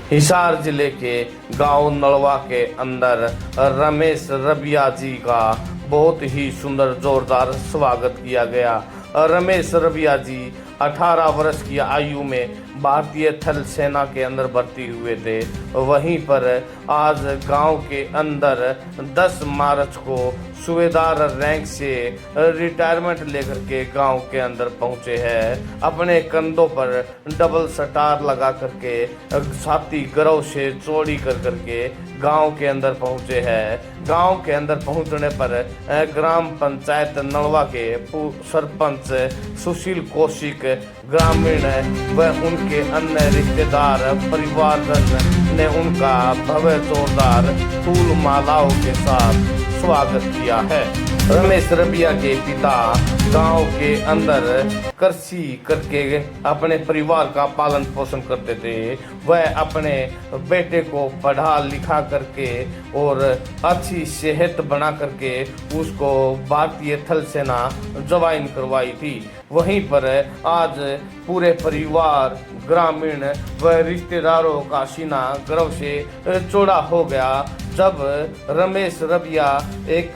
हिसार जिले के गांव नलवा के अंदर रमेश रबिया जी का बहुत ही सुंदर जोरदार स्वागत किया गया। रमेश रबिया जी 18 वर्ष की आयु में भारतीय थल सेना के अंदर भर्ती हुए थे। वहीं पर आज गांव के अंदर 10 मार्च को सूबेदार रैंक से रिटायरमेंट लेकर के गांव के अंदर पहुंचे हैं। अपने कंधों पर डबल स्टार लगा करके छाती गर्व से चौड़ी कर करके गांव के अंदर पहुंचे हैं। गांव के अंदर पहुंचने पर ग्राम पंचायत नलवा के सरपंच सुशील कौशिक, ग्रामीण व उनके अन्य रिश्तेदार परिवारजन ने उनका भव्य जोरदार फूल मालाओं के साथ स्वागत किया है। रमेश रबिया के पिता गांव के अंदर कृषि करके अपने परिवार का पालन पोषण करते थे। वह अपने बेटे को पढ़ा लिखा करके और अच्छी सेहत बना करके उसको भारतीय थल सेना ज्वाइन करवाई थी। वहीं पर आज पूरे परिवार, ग्रामीण व रिश्तेदारों का सीना गर्व से चौड़ा हो गया जब रमेश रबिया एक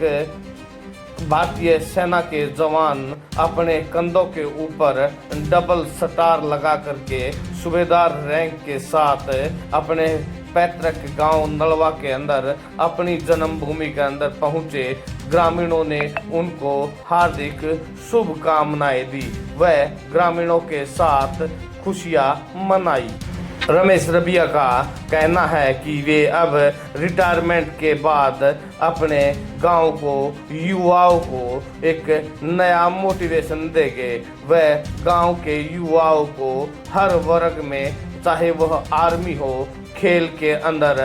भारतीय सेना के जवान अपने कंधों के ऊपर डबल स्टार लगा करके सूबेदार रैंक के साथ अपने पैतृक गांव नलवा के अंदर अपनी जन्मभूमि के अंदर पहुंचे। ग्रामीणों ने उनको हार्दिक शुभकामनाएं दी व ग्रामीणों के साथ खुशियां मनाई। रमेश रबिया का कहना है कि वे अब रिटायरमेंट के बाद अपने गांव को, युवाओं को एक नया मोटिवेशन देंगे। वह गांव के युवाओं को हर वर्ग में, चाहे वह आर्मी हो, खेल के अंदर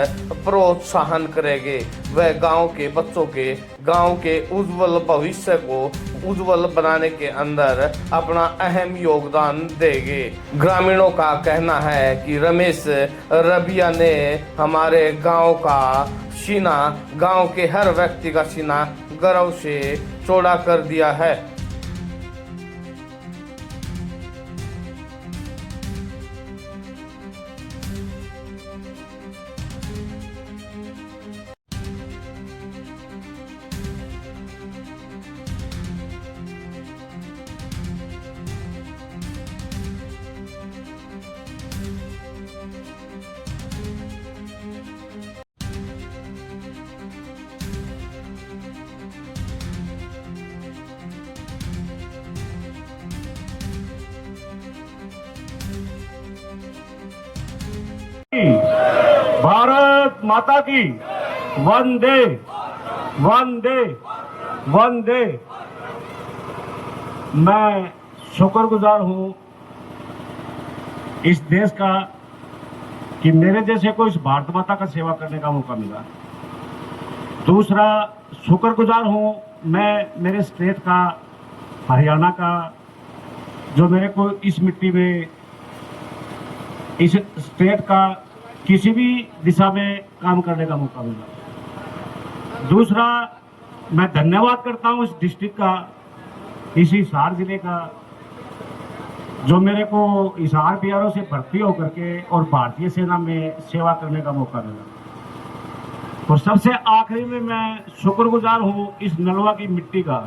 प्रोत्साहन करेंगे। वह गांव के बच्चों के, गांव के उज्जवल भविष्य को उज्जवल बनाने के अंदर अपना अहम योगदान देंगे। ग्रामीणों का कहना है कि रमेश रबिया ने हमारे गांव का सीना, गांव के हर व्यक्ति का सीना गर्व से चौड़ा कर दिया है। भारत माता की वंदे वंदे वंदे। मैं शुक्रगुजार हूं इस देश का कि मेरे जैसे को इस भारत माता का सेवा करने का मौका मिला। दूसरा, शुक्रगुजार हूं मैं मेरे स्टेट का, हरियाणा का, जो मेरे को इस मिट्टी में, इस स्टेट का किसी भी दिशा में काम करने का मौका मिला। दूसरा, मैं धन्यवाद करता हूं इस डिस्ट्रिक्ट का, इस हिसार जिले का, जो मेरे को हिसार बीआरओ से भर्ती होकर के और भारतीय सेना में सेवा करने का मौका मिला। और सबसे आखिरी में मैं शुक्रगुजार हूं इस नलवा की मिट्टी का,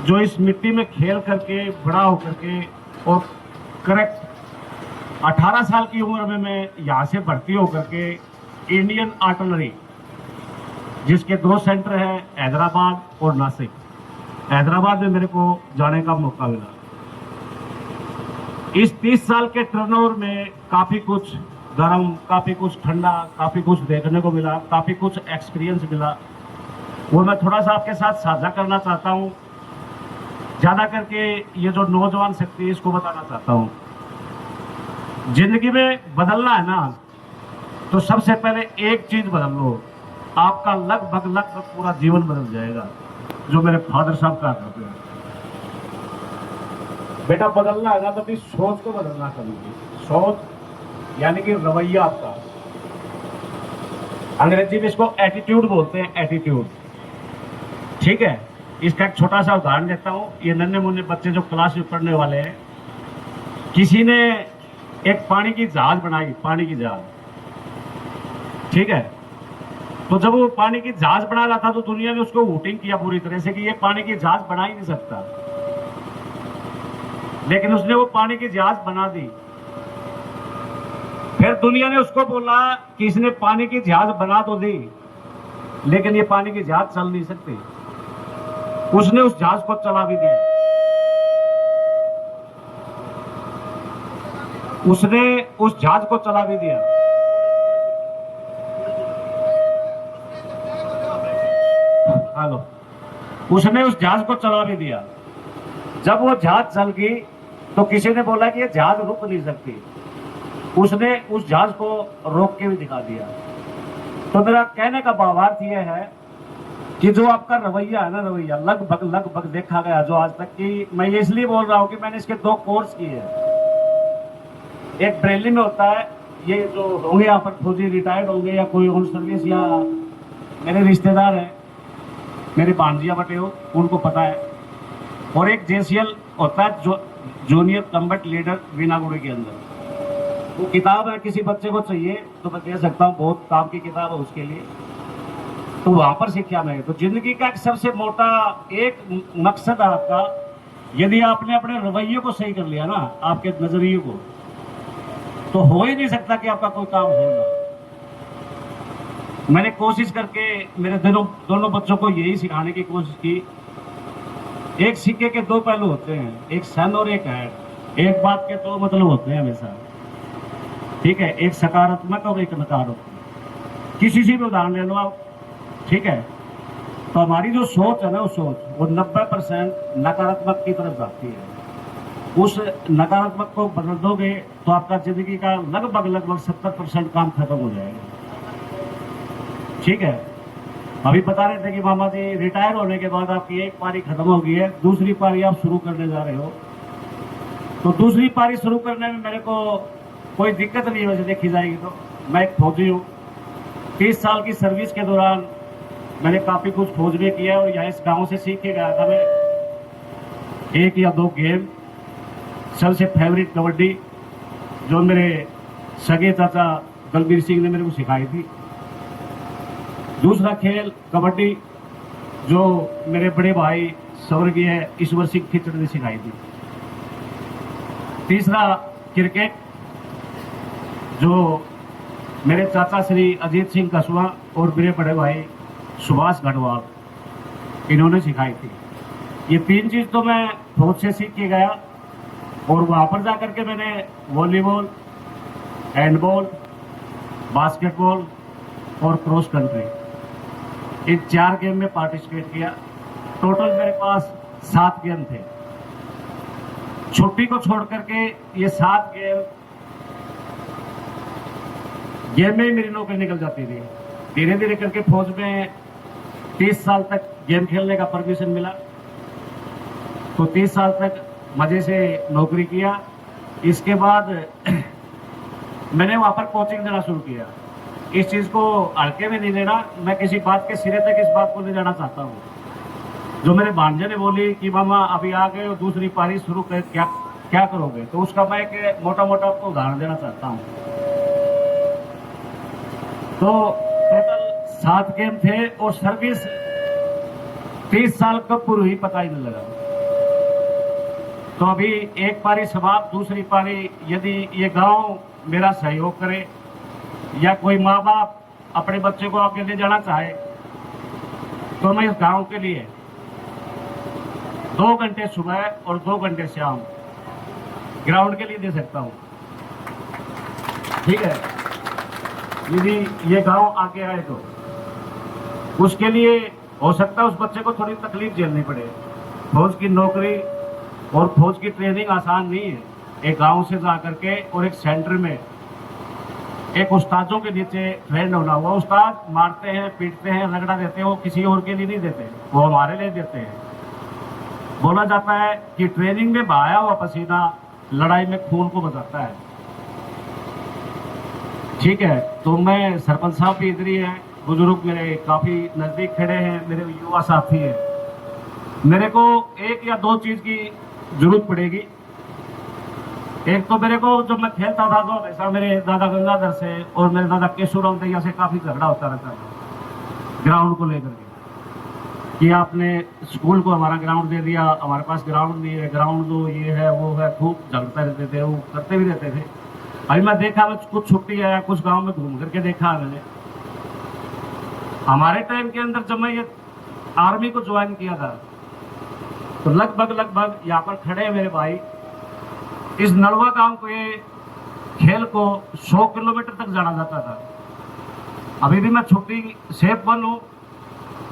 जो इस मिट्टी में खेल करके, बड़ा होकर के और करेक्ट 18 साल की उम्र में मैं यहाँ से भर्ती होकर के इंडियन आर्टिलरी, जिसके 2 सेंटर है हैदराबाद और नासिक, हैदराबाद में मेरे को जाने का मौका मिला। इस 30 साल के टर्नओवर में काफी कुछ गर्म, काफी कुछ ठंडा, काफी कुछ देखने को मिला, काफी कुछ एक्सपीरियंस मिला। वो मैं थोड़ा सा आपके साथ साझा करना चाहता हूँ। ज्यादा करके ये जो नौजवान शक्ति है इसको बताना चाहता हूँ। जिंदगी में बदलना है ना, तो सबसे पहले एक चीज बदल लो, आपका लगभग पूरा जीवन बदल जाएगा। जो मेरे फादर साहब कहा करते हैं, बेटा बदलना है ना तो अपनी सोच को बदलना चाहिए। सोच यानी कि रवैया आपका, अंग्रेजी में इसको एटीट्यूड बोलते हैं, एटीट्यूड। ठीक है, इसका एक छोटा सा उदाहरण देता हूं। ये नन्हे मुन्ने बच्चे जो क्लास में पढ़ने वाले हैं, किसी ने एक पानी की जहाज बनाई, पानी की जहाज, ठीक है। तो जब वो पानी की जहाज बना रहा था तो दुनिया ने उसको वोटिंग किया पूरी तरह से कि ये पानी की जहाज बना ही नहीं सकता, लेकिन उसने वो पानी की जहाज बना दी। फिर दुनिया ने उसको बोला कि इसने पानी की जहाज बना तो दी, लेकिन ये पानी की जहाज चल नहीं सकती। उसने उस जहाज को चला भी दिया। उसने उस जहाज को चला भी दिया। हेलो, उसने उस जहाज को चला भी दिया। जब वो जहाज चल गई तो किसी ने बोला कि ये जहाज रुक नहीं सकती, उसने उस जहाज को रोक के भी दिखा दिया। तो मेरा कहने का भावार्थ यह है कि जो आपका रवैया है ना, रवैया लगभग देखा गया जो आज तक की, मैं ये इसलिए बोल रहा हूं कि मैंने इसके 2 कोर्स किए हैं। एक बरेली में होता है, ये जो होंगे यहाँ पर फौजी रिटायर्ड होंगे या कोई ऑन सर्विस या मेरे रिश्तेदार हैं, मेरे भांजिया बटे हो, उनको पता है। और एक जेसीएल होता है जो जूनियर कम्बैट लीडर वीनागुड़ी के अंदर। वो किताब है, किसी बच्चे को चाहिए तो मैं कह सकता हूँ बहुत काम की किताब है उसके लिए। तो वहां पर सीखा मैं। तो जिंदगी का एक सबसे मोटा एक मकसद है आपका, यदि आपने अपने रवैये को सही कर लिया ना, आपके नजरिए को, तो हो ही नहीं सकता कि आपका कोई काम हो ना। मैंने कोशिश करके मेरे दोनों बच्चों को यही सिखाने की कोशिश की। एक सिक्के के 2 पहलू होते हैं, एक सन और एक हेड। एक बात के 2 मतलब होते हैं हमेशा, ठीक है, एक सकारात्मक और एक नकारात्मक। किसी से भी उदाहरण ले लो आप, ठीक है। तो हमारी जो सोच है ना, वो 90% नकारात्मक की तरफ जाती है। उस नकारात्मक को बदल दोगे तो आपका जिंदगी का लगभग 70% काम खत्म हो जाएगा, ठीक है। अभी बता रहे थे कि मामा जी रिटायर होने के बाद आपकी एक पारी खत्म हो गई है, दूसरी पारी आप शुरू करने जा रहे हो। तो दूसरी पारी शुरू करने में मेरे को कोई दिक्कत नहीं है वैसे देखी जाएगी तो। मैं एक फौजी हूँ, 30 साल की सर्विस के दौरान मैंने काफ़ी कुछ फौज में किया और यहाँ इस गांव से सीख के गया था मैं 1 या 2 गेम। सबसे फेवरेट कबड्डी, जो मेरे सगे चाचा दलबीर सिंह ने मेरे को सिखाई थी। दूसरा खेल कबड्डी, जो मेरे बड़े भाई स्वर्गीय ईश्वर सिंह खिचड़ ने सिखाई थी। तीसरा क्रिकेट, जो मेरे चाचा श्री अजीत सिंह कसवा और मेरे बड़े भाई सुभाष गढ़वाल, इन्होंने सिखाई थी। ये 3 चीज़ तो मैं फौज से सीख के गया। और वहाँ पर जाकर के मैंने वॉलीबॉल, हैंडबॉल, बास्केटबॉल और क्रॉस कंट्री, इन 4 गेम में पार्टिसिपेट किया। टोटल मेरे पास 7 गेम थे। छुट्टी को छोड़ करके ये 7 गेम में ही मेरी नौकरी निकल जाती थी। धीरे धीरे करके फौज में 30 साल तक गेम खेलने का परमिशन मिला। तो 30 साल तक मजे से नौकरी किया। इसके बाद मैंने वहाँ पर कोचिंग देना शुरू किया। इस चीज़ को हल्के में नहीं लेना, मैं किसी बात के सिरे तक इस बात को ले जाना चाहता हूँ। जो मेरे भांजे ने बोली कि मामा अभी आ गए और दूसरी पारी शुरू कर, क्या करोगे, तो उसका मैं एक मोटा आपको उदाहरण देना चाहता हूँ। तो टोटल 7 गेम थे और सर्विस 30 साल कब पूरी हुई पता ही नहीं लगा। तो अभी एक पारी समाप्त, दूसरी पारी, यदि ये गांव मेरा सहयोग करे या कोई माँ बाप अपने बच्चे को आगे ले जाना चाहे, तो मैं इस गांव के लिए 2 घंटे सुबह और 2 घंटे शाम ग्राउंड के लिए दे सकता हूँ, ठीक है। यदि ये गांव आगे आए तो उसके लिए हो सकता है उस बच्चे को थोड़ी तकलीफ झेलनी पड़े। फौज की नौकरी और फौज की ट्रेनिंग आसान नहीं है। एक गांव से जा करके और एक सेंटर में एक उस्तादों के नीचे ट्रेंड होना हुआ। उस्ताद मारते हैं, पीटते हैं, रगड़ा देते हैं, वो किसी और के लिए नहीं देते, वो हमारे लिए देते हैं। बोला जाता है कि ट्रेनिंग में बहाया हुआ पसीना लड़ाई में खून को बचाता है, ठीक है। तो मैं सरपंच साहब भी इधर ही है, बुजुर्ग मेरे काफी नजदीक खड़े हैं, मेरे युवा साथी हैं। मेरे को 1 या 2 चीज की जरूरत पड़ेगी। एक तो मेरे को जब मैं खेलता था तो हमेशा मेरे दादा गंगाधर से और मेरे दादा केशवराम दैया से काफी झगड़ा होता रहता था ग्राउंड को लेकर के, कि आपने स्कूल को हमारा ग्राउंड दे दिया, हमारे पास ग्राउंड नहीं है, ग्राउंड दो, ये है वो है, खूब झगड़ते रहते थे, वो करते भी रहते थे। अभी मैं देखा, मैं कुछ छुट्टी आया, कुछ गांव में घूम करके देखा मैंने। हमारे टाइम के अंदर जब मैं ये आर्मी को ज्वाइन किया था तो लगभग यहाँ पर खड़े हैं मेरे भाई, इस नलवा गांव को ये खेल को 100 किलोमीटर तक जाना जाता था। अभी भी मैं छुट्टी सेफ वन हूँ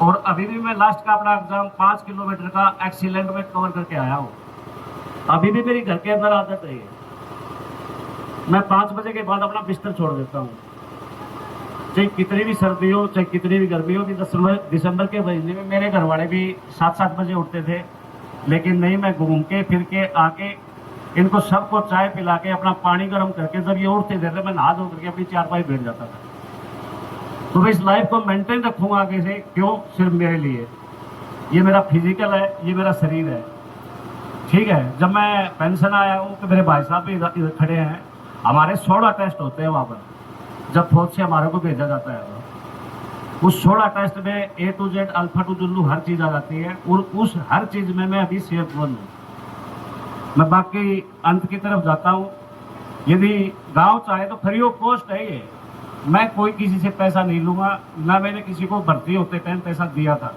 और अभी भी मैं लास्ट का अपना एग्जाम 5 किलोमीटर का एक्सीलेंट में कवर करके आया हूँ। अभी भी मेरी घर के अंदर आदत है ये, मैं 5 बजे के बाद अपना बिस्तर छोड़ देता हूँ, चाहे कितनी भी सर्दी हो, चाहे कितनी भी गर्मी हो। कि दिसंबर के महीने में मेरे घर वाले भी 7-7 बजे उठते थे, लेकिन नहीं, मैं घूम के फिर के आके इनको सबको चाय पिला के अपना पानी गर्म करके जब ये उठते थे मैं नहा धो करके अपनी चारपाई बैठ जाता था। तो मैं इस लाइफ को मेंटेन रखूंगा आगे से, क्यों? सिर्फ मेरे लिए। ये मेरा फिजिकल है, ये मेरा शरीर है, ठीक है। जब मैं पेंशन आया हूँ तो मेरे भाई साहब भी इधर खड़े हैं, हमारे 16 टेस्ट होते हैं वहाँ पर, जब फौज से हमारे को भेजा जाता है। उस 16 टेस्ट में A to Z alpha to Zulu हर चीज आ जाती है, और उस हर चीज में मैं अभी सेफ वन हूँ। मैं बाकी अंत की तरफ जाता हूँ। यदि गांव चाहे तो फ्री ऑफ कॉस्ट है ये, मैं कोई किसी से पैसा नहीं लूंगा, ना मैंने किसी को भर्ती होते टाइम पैसा दिया था,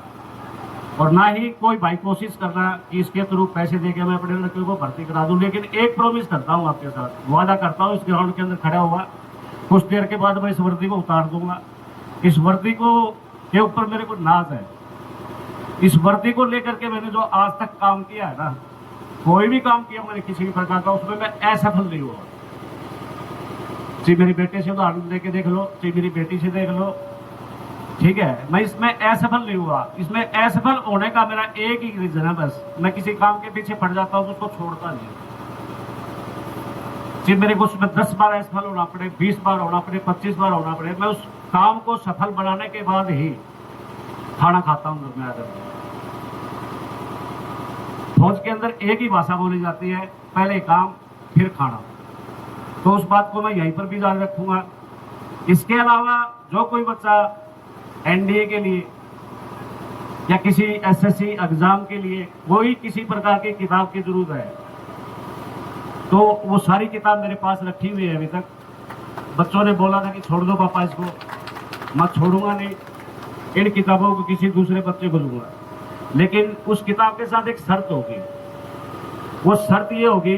और ना ही कोई भाई कोशिश करना कि इसके थ्रू पैसे देके मैं अपने लड़के को भर्ती करा दूं। लेकिन एक प्रॉमिस करता हूँ आपके साथ, वादा करता हूँ, इस ग्राउंड के अंदर खड़ा हुआ कुछ देर के बाद मैं इस वर्दी को उतार दूंगा। इस वर्दी को के ऊपर मेरे को नाज है। इस वर्दी को लेकर के मैंने जो आज तक काम किया है ना, कोई भी काम किया मैंने किसी भी प्रकार का, उसमें मैं असफल नहीं हुआ। चाहे मेरी बेटे से उदाहरण लेके देख लो, चाहे मेरी बेटी से देख लो, ठीक है, मैं इसमें असफल नहीं हुआ। इसमें असफल होने का मेरा एक ही रीजन है बस, मैं किसी काम के पीछे पड़ जाता हूँ तो उसको छोड़ता नहीं। चाहे मेरे को उसमें 10 बार असफल होना पड़े, 20 बार होना पड़े, 25 बार होना पड़े, मैं उस काम को सफल बनाने के बाद ही खाना खाता हूँ। जब मैं आकर फौज के अंदर एक ही भाषा बोली जाती है, पहले काम फिर खाना, तो उस बात को मैं यहीं पर भी जारी रखूंगा। इसके अलावा जो कोई बच्चा एनडीए के लिए या किसी एसएससी एग्जाम के लिए कोई किसी प्रकार की किताब की जरूरत है, तो वो सारी किताब मेरे पास रखी हुई है। अभी तक बच्चों ने बोला था कि छोड़ दो पापा इसको, मैं छोड़ूंगा नहीं, इन किताबों को किसी दूसरे बच्चे को दूंगा। लेकिन उस किताब के साथ एक शर्त होगी, वो शर्त ये होगी,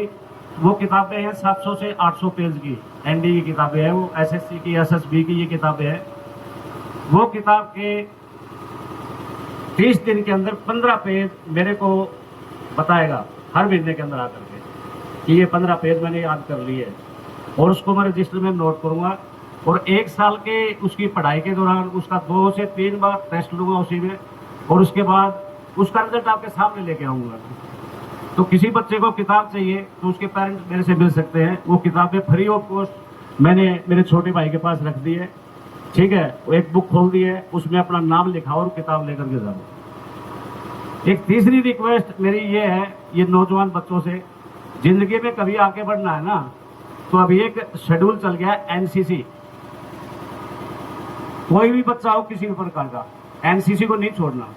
वो किताबें हैं 700 से 800 पेज की, एनडीए की किताबें हैं, वो एसएससी की एसएसबी की ये किताबें हैं। वो किताब के 30 दिन के अंदर 15 पेज मेरे को बताएगा हर महीने के अंदर आकर के कि ये 15 पेज मैंने याद कर लिए, और उसको मैं रजिस्टर में नोट करूंगा। और 1 साल के उसकी पढ़ाई के दौरान उसका 2 से 3 बार टेस्ट लूंगा उसी में, और उसके बाद उसका रिजल्ट आपके सामने लेके आऊंगा। तो किसी बच्चे को किताब चाहिए तो उसके पेरेंट्स मेरे से मिल सकते हैं, वो किताबें फ्री ऑफ कॉस्ट मैंने मेरे छोटे भाई के पास रख दी है, ठीक है। वो एक बुक खोल दी है, उसमें अपना नाम लिखा और किताब लेकर के जाओ। एक तीसरी रिक्वेस्ट मेरी ये है, ये नौजवान बच्चों से, जिंदगी में कभी आगे बढ़ना है ना, तो अभी एक शेड्यूल चल गया एनसीसी। कोई भी बच्चा हो किसी भी प्रकार का, एनसीसी को नहीं छोड़ना।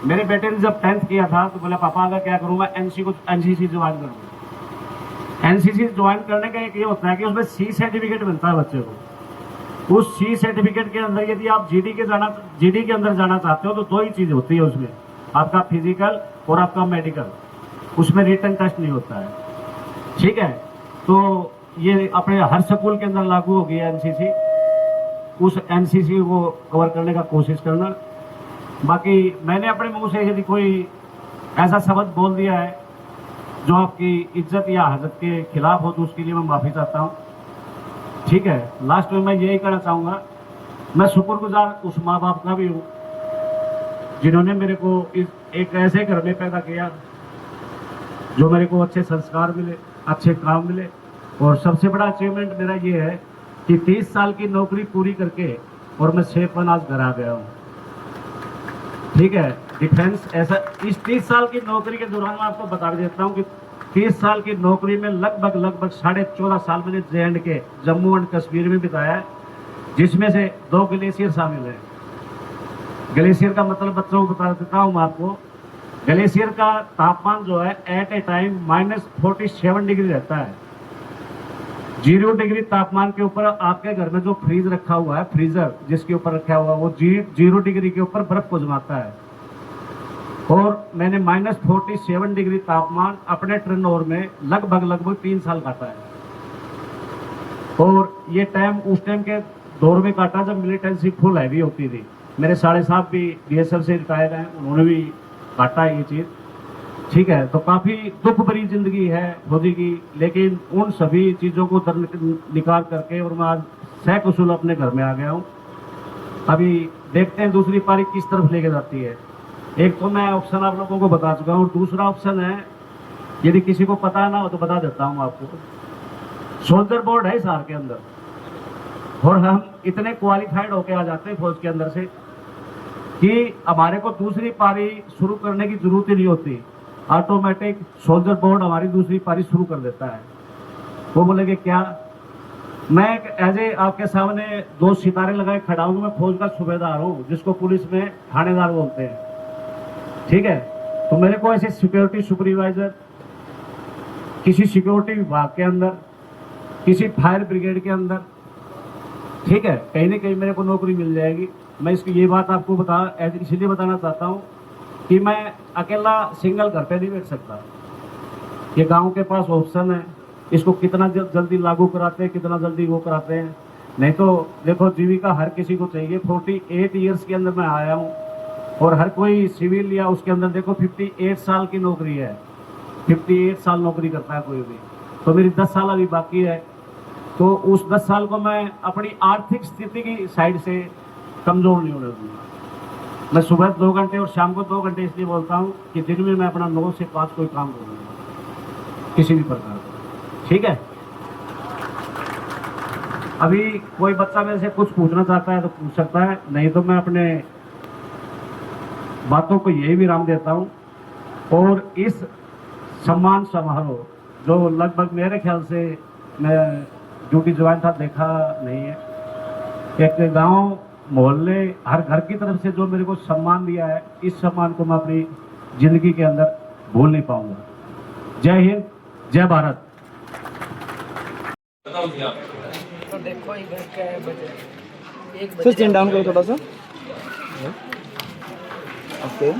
मेरे बेटे ने जब 10th किया था तो बोला पापा अगर क्या करूं, मैं एनसीसी ज्वाइन करूंगा। एनसीसी ज्वाइन करने का एक ये होता है कि उसमें सी सर्टिफिकेट मिलता है बच्चे को। उस सी सर्टिफिकेट के अंदर यदि आप जीडी के अंदर जाना चाहते हो तो 2 ही चीज होती है उसमें, आपका फिजिकल और आपका मेडिकल। उसमें रिटन टेस्ट नहीं होता है, ठीक है। तो ये अपने हर स्कूल के अंदर लागू हो गई है एनसीसी। उस एनसीसी को कवर करने का कोशिश करना। बाकी मैंने अपने मुंह से यदि कोई ऐसा शब्द बोल दिया है जो आपकी इज्जत या हजरत के खिलाफ हो तो उसके लिए मैं माफ़ी चाहता हूँ, ठीक है। लास्ट में मैं यही कहना चाहूँगा, मैं शुक्रगुजार उस माँ बाप का भी हूँ जिन्होंने मेरे को एक ऐसे घर में पैदा किया जो मेरे को अच्छे संस्कार मिले, अच्छे काम मिले। और सबसे बड़ा अचीवमेंट मेरा ये है कि 30 साल की नौकरी पूरी करके और मैं सेफ वन आज घर आ गया हूँ, ठीक है। डिफेंस ऐसा इस 30 साल की नौकरी के दौरान मैं आपको बता देता हूँ कि 30 साल की नौकरी में लगभग 14.5 साल मैंने J&K जम्मू एंड कश्मीर में बिताया है, जिसमें से 2 ग्लेशियर शामिल है। ग्लेशियर का मतलब बच्चों को बता देता हूँ मैं आपको। ग्लेशियर का तापमान जो है एट ए टाइम -47 डिग्री रहता है। 0 डिग्री तापमान के ऊपर आपके घर में जो फ्रीज रखा हुआ है, फ्रीजर जिसके ऊपर रखा हुआ है, वो 0 डिग्री के ऊपर बर्फ को जमाता है। और मैंने -47 डिग्री तापमान अपने टर्नओवर में लगभग 3 साल काटा है। और ये टाइम उस टाइम के दौर में काटा जब मिलिटेंसी फुल हैवी होती थी। मेरे साढ़े साहब भी BSF से रिटायर हैं, उन्होंने भी काटा है ये चीज़। ठीक है, तो काफ़ी दुख भरी जिंदगी है फौजी की, लेकिन उन सभी चीज़ों को निकाल करके और मैं आज सकुशल अपने घर में आ गया हूँ। अभी देखते हैं दूसरी पारी किस तरफ लेके जाती है। एक तो मैं ऑप्शन आप लोगों को बता चुका हूँ, दूसरा ऑप्शन है, यदि किसी को पता ना हो तो बता देता हूँ आपको। सोल्जर बोर्ड है हिसार के अंदर, और हम इतने क्वालिफाइड होके आ जाते हैं फौज के अंदर से कि हमारे को दूसरी पारी शुरू करने की जरूरत ही नहीं होती। ऑटोमेटिक सोल्जर बोर्ड हमारी दूसरी पारी शुरू कर देता है। वो बोलेंगे क्या, मैं एज ए आपके सामने 2 सितारे लगाए खड़ा हूँ, मैं फौज का सूबेदार हूँ, जिसको पुलिस में थानेदार बोलते हैं। ठीक है, तो मेरे को ऐसे सिक्योरिटी सुपरवाइजर किसी सिक्योरिटी विभाग के अंदर, किसी फायर ब्रिगेड के अंदर, ठीक है, कहीं ना कहीं मेरे को नौकरी मिल जाएगी। मैं इसकी ये बात आपको इसलिए बताना चाहता हूँ कि मैं अकेला सिंगल घर पे नहीं बैठ सकता। ये गांव के पास ऑप्शन है, इसको कितना जल्दी लागू कराते हैं, कितना जल्दी वो कराते हैं। नहीं तो देखो, जीविका हर किसी को चाहिए। 48 ईयर्स के अंदर मैं आया हूँ, और हर कोई सिविल या उसके अंदर देखो 58 साल की नौकरी है, 58 साल नौकरी करता है कोई भी। तो मेरी 10 साल अभी बाकी है, तो उस 10 साल को मैं अपनी आर्थिक स्थिति की साइड से कमजोर नहीं होने दूंगा। मैं सुबह 2 घंटे और शाम को 2 घंटे इसलिए बोलता हूँ कि दिन में मैं अपना 9 से 5 कोई काम करूँगा किसी भी प्रकार का। ठीक है, अभी कोई बच्चा मेरे से कुछ पूछना चाहता है तो पूछ सकता है, नहीं तो मैं अपने बातों को यही विराम देता हूँ। और इस सम्मान समारोह जो लगभग मेरे ख्याल से मैं ड्यूटी ज्वाइन था देखा नहीं है, एक गांव मोहल्ले हर घर की तरफ से जो मेरे को सम्मान दिया है, इस सम्मान को मैं अपनी जिंदगी के अंदर भूल नहीं पाऊंगा। जय हिंद, जय भारत। तो देखो इधर क्या है बजे, 1 सर चेन डाउन करो थोड़ा सा। ओके